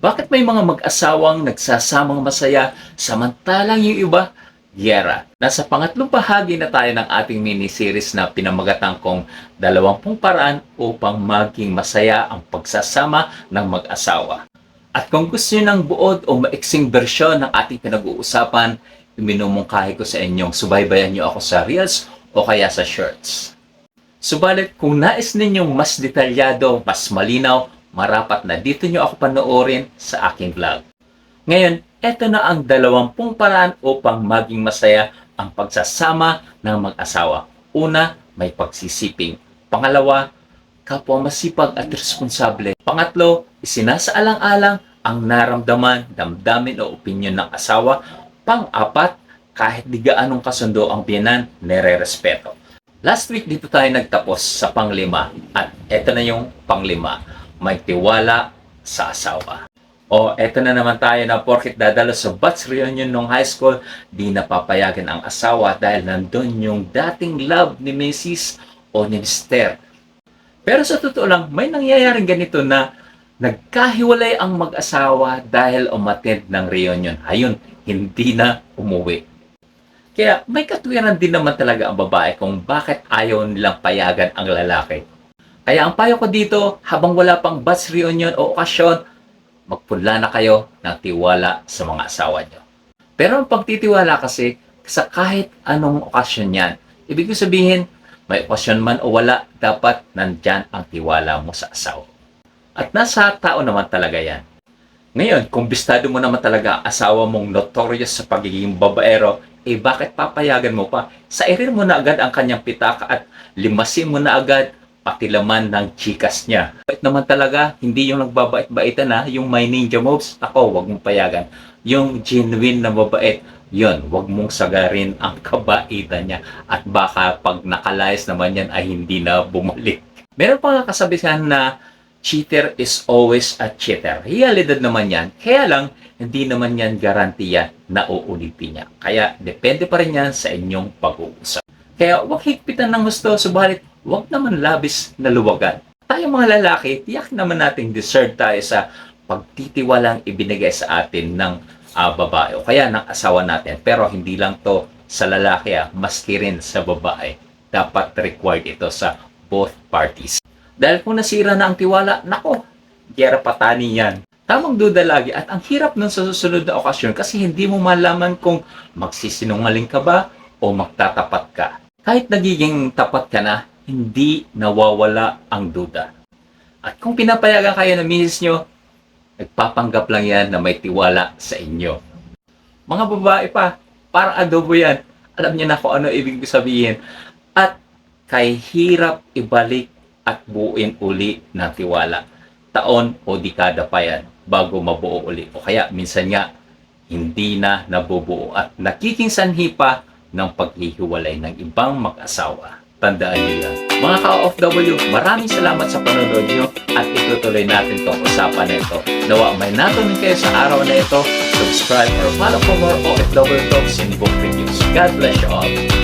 Bakit may mga mag-asawang nagsasamang masaya samantalang yung iba, giyera? Nasa pangatlong bahagi na tayo ng ating miniseries na pinamagatan kong 20 paraan upang maging masaya ang pagsasama ng mag-asawa. At kung gusto nyo ng buod o maiksing bersyon ng ating pinag-uusapan, iminumungkahi ko sa inyong subaybayan nyo ako sa Reels o kaya sa Shorts. Subalit kung nais ninyong mas detalyado, mas malinaw, marapat na dito nyo ako panoorin sa aking vlog. Ngayon, eto na ang 20 paraan upang maging masaya ang pagsasama ng mag-asawa. Una, may pagsisiping. Pangalawa, kapwa masipag at responsable. Pangatlo, isinasaalang-alang ang naramdaman, damdamin o opinyon ng asawa. Pang-apat, kahit di gaanong kasundo ang biyenan, nire-respeto. Last week dito tayo nagtapos sa panglima at eto na yung panglima. May tiwala sa asawa. O eto na naman tayo na porket dadalo sa batch reunion nung high school, di napapayagan ang asawa dahil nandun yung dating love ni Mrs. o ni Mr. Pero sa totoo lang, may nangyayaring ganito na nagkahiwalay ang mag-asawa dahil umattend ng reunion. Ayun, hindi na umuwi. Kaya may katwiran din naman talaga ang babae kung bakit ayaw nilang payagan ang lalaki. Kaya ang payo ko dito, habang wala pang batch reunion o okasyon, magpunla na kayo ng tiwala sa mga asawa nyo. Pero ang pagtitiwala kasi, sa kahit anong okasyon yan, ibig sabihin, may okasyon man o wala, dapat nandyan ang tiwala mo sa asawa. At nasa tao naman talaga yan. Ngayon, kung bistado mo naman talaga ang asawa mong notorious sa pagiging babaero, bakit papayagan mo pa? Sairin mo na agad ang kanyang pitaka at limasin mo na agad pati laman ng chikas niya. Bait naman talaga, hindi yung nagbabait-baitan na, yung may ninja moves, ako, wag mong payagan. Yung genuine na mabait, yon, wag mong sagarin ang kabaitan niya. At baka pag nakalayas naman yan ay hindi na bumalik. Meron pa nga kasabihan na cheater is always a cheater. Realidad naman yan, kaya lang, hindi naman yan garantiya na uulitin niya. Kaya depende pa rin yan sa inyong pag-uusap. Kaya wag higpitan ng gusto, subalit wag naman labis na luwagan. Tayo mga lalaki, tiyak naman nating deserve tayo sa pagtitiwalang ibinigay sa atin ng babae o kaya ng asawa natin. Pero hindi lang to sa lalaki, maski rin sa babae. Dapat required ito sa both parties. Dahil kung nasira na ang tiwala, nako, giyera patani yan. Tamang duda lagi at ang hirap nun sa susunod na okasyon kasi hindi mo malaman kung magsisinungaling ka ba o magtatapat ka. Kahit nagiging tapat ka na, hindi nawawala ang duda. At kung pinapayagan kayo ng misis nyo, nagpapanggap lang yan na may tiwala sa inyo. Mga babae pa, para adobo yan. Alam niyo na kung ano ibig sabihin. At kay hirap ibalik at buuin uli ng tiwala. Taon o dekada pa yan bago mabuo uli. O kaya minsan nga, hindi na nabubuo at nakiking sanhi pa ng paghihiwalay ng ibang mag-asawa. Tandaan niyo yan. Mga ka-OFW, maraming salamat sa panonood niyo at itutuloy natin itong usapan na ito. Nawa may natunin kayo sa araw na ito. Subscribe or follow for more OFW talks and book reviews. God bless you all.